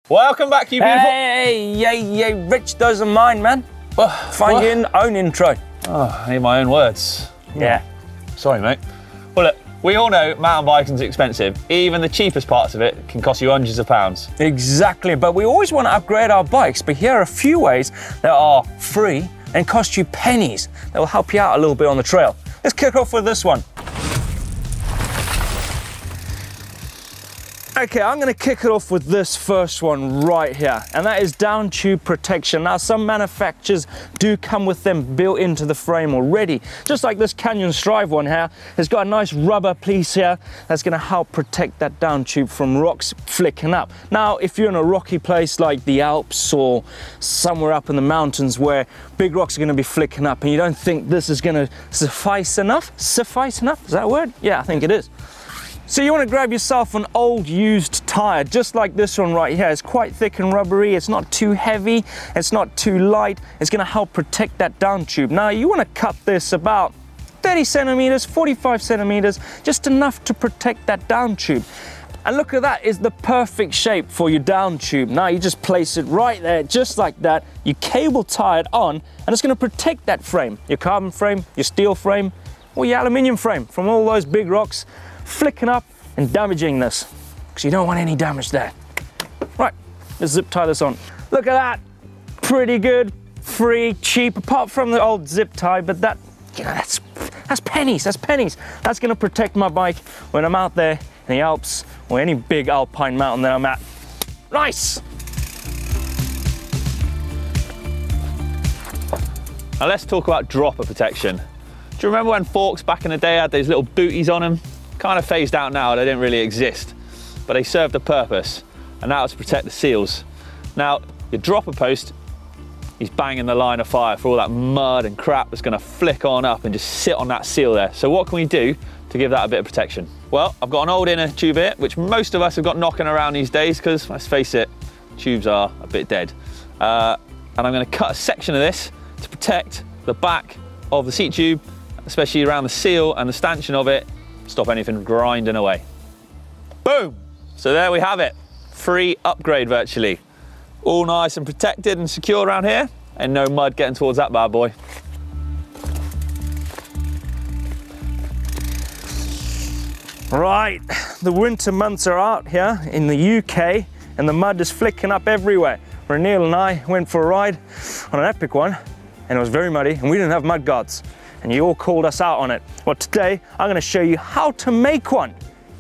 Welcome back, you beautiful. Hey, Rich doesn't mind, man. Find your own intro. Oh, I need my own words. Yeah. Sorry, mate. Well, look, we all know mountain biking's expensive. Even the cheapest parts of it can cost you hundreds of pounds. Exactly, but we always want to upgrade our bikes, but here are a few ways that are free and cost you pennies that will help you out a little bit on the trail. Let's kick off with this one. Okay, I'm gonna kick it off with this first one right here, and that is down tube protection. Now, some manufacturers do come with them built into the frame already. Just like this Canyon Strive one here, it's got a nice rubber piece here that's gonna help protect that down tube from rocks flicking up. Now, if you're in a rocky place like the Alps or somewhere up in the mountains where big rocks are gonna be flicking up and you don't think this is gonna suffice enough? Suffice enough, is that a word? Yeah, I think it is. So you want to grab yourself an old used tire, just like this one right here. It's quite thick and rubbery, it's not too heavy, it's not too light. It's going to help protect that down tube. Now you want to cut this about 30 centimeters, 45 centimeters, just enough to protect that down tube. And look at that, it's the perfect shape for your down tube. Now you just place it right there, just like that. You cable tie it on, and it's going to protect that frame. Your carbon frame, your steel frame, or your aluminium frame from all those big rocks flicking up and damaging this, because you don't want any damage there. Right, let's zip tie this on. Look at that, pretty good, free, cheap, apart from the old zip tie, but that, you know, that's pennies, that's pennies. That's gonna protect my bike when I'm out there in the Alps or any big alpine mountain that I'm at. Nice! Now let's talk about dropper protection. Do you remember when forks back in the day had those little booties on them? Kind of phased out now, they don't really exist, but they served a purpose, and that was to protect the seals. Now, your dropper post is banging the line of fire for all that mud and crap that's gonna flick on up and just sit on that seal there. So what can we do to give that a bit of protection? Well, I've got an old inner tube here, which most of us have got knocking around these days, because let's face it, tubes are a bit dead. And I'm gonna cut a section of this to protect the back of the seat tube, especially around the seal and the stanchion of it, stop anything grinding away. Boom! So there we have it. Free upgrade virtually. All nice and protected and secure around here, and no mud getting towards that bad boy. Right, the winter months are out here in the UK, and the mud is flicking up everywhere. Reneel and I went for a ride on an epic one, and it was very muddy, and we didn't have mud guards. And you all called us out on it. Well, today I'm gonna show you how to make one.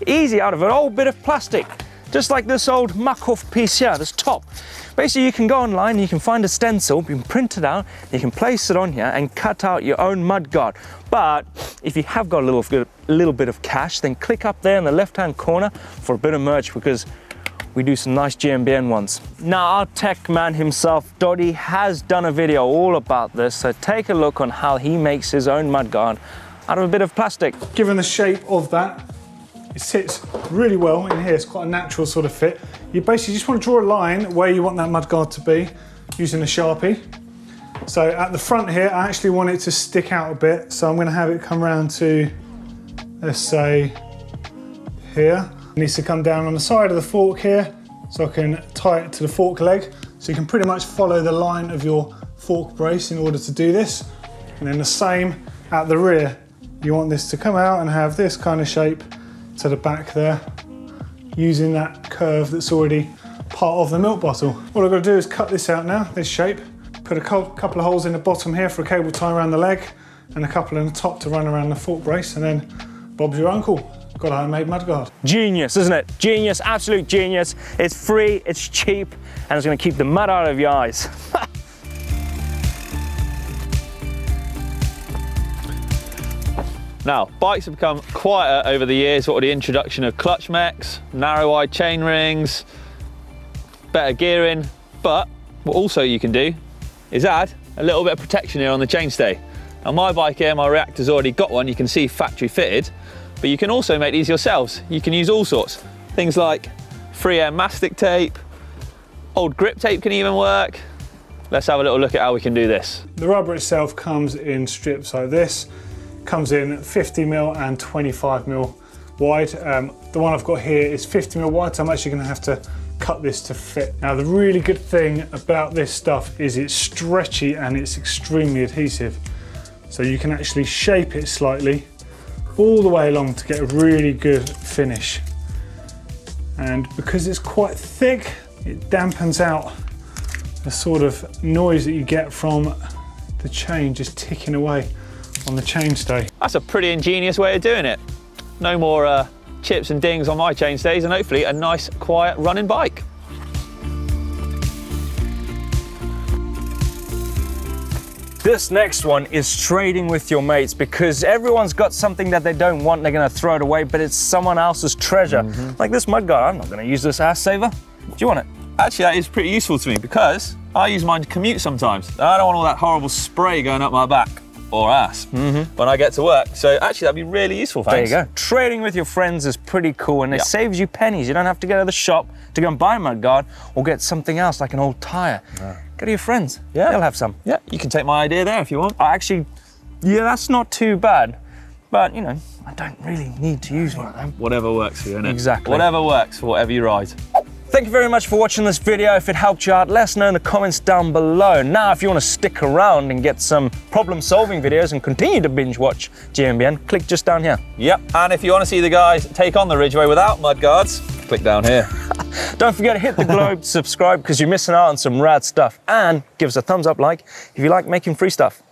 Easy, out of an old bit of plastic. Just like this old muck-off piece here, this top. Basically, you can go online and you can find a stencil, you can print it out, you can place it on here and cut out your own mud guard. But if you have got a little bit of cash, then click up there in the left-hand corner for a bit of merch, because we do some nice GMBN ones. Now, our tech man himself, Doddy, has done a video all about this, so take a look on how he makes his own mudguard out of a bit of plastic. Given the shape of that, it sits really well in here. It's quite a natural sort of fit. You basically just want to draw a line where you want that mudguard to be using a Sharpie. So at the front here, I actually want it to stick out a bit, so I'm going to have it come around to, let's say, here. It needs to come down on the side of the fork here, so I can tie it to the fork leg. So you can pretty much follow the line of your fork brace in order to do this. And then the same at the rear. You want this to come out and have this kind of shape to the back there, using that curve that's already part of the milk bottle. What I've got to do is cut this out now, this shape. Put a couple of holes in the bottom here for a cable tie around the leg, and a couple in the top to run around the fork brace, and then Bob's your uncle. Got a homemade mudguard. Genius, isn't it? Genius, absolute genius. It's free, it's cheap, and it's gonna keep the mud out of your eyes. Now, bikes have become quieter over the years, with the introduction of clutch mechs, narrow-wide chain rings, better gearing, but what also you can do is add a little bit of protection here on the chainstay. On my bike here, my Reactor's already got one, you can see factory fitted, but you can also make these yourselves. You can use all sorts. Things like 3M mastic tape, old grip tape can even work. Let's have a little look at how we can do this. The rubber itself comes in strips like this. Comes in 50mm and 25mm wide. The one I've got here is 50mm wide, so I'm actually going to have to cut this to fit. Now the really good thing about this stuff is it's stretchy and it's extremely adhesive. So you can actually shape it slightly all the way along to get a really good finish. And because it's quite thick, it dampens out the sort of noise that you get from the chain just ticking away on the chainstay. That's a pretty ingenious way of doing it. No more chips and dings on my chainstays, and hopefully a nice, quiet running bike. This next one is trading with your mates, because everyone's got something that they don't want, they're gonna throw it away, but it's someone else's treasure. Like this mudguard, I'm not gonna use this ass saver. Do you want it? Actually, that is pretty useful to me because I use mine to commute sometimes. I don't want all that horrible spray going up my back or ass when I get to work. So actually, that'd be really useful, thanks. There you go. Trading with your friends is pretty cool, and it saves you pennies. You don't have to go to the shop to go and buy a mudguard or get something else like an old tire. Go to your friends. They'll have some. Yeah, you can take my idea there if you want. Actually, yeah, that's not too bad. But, you know, I don't really need to use one of them. Whatever works for you, innit? Exactly. Whatever works for whatever you ride. Thank you very much for watching this video. If it helped you out, let us know in the comments down below. Now, if you want to stick around and get some problem-solving videos and continue to binge watch GMBN, click just down here. Yep, and if you want to see the guys take on the Ridgeway without mudguards, click down here. Don't forget to hit the globe, subscribe, because you're missing out on some rad stuff, and give us a thumbs up like if you like making free stuff.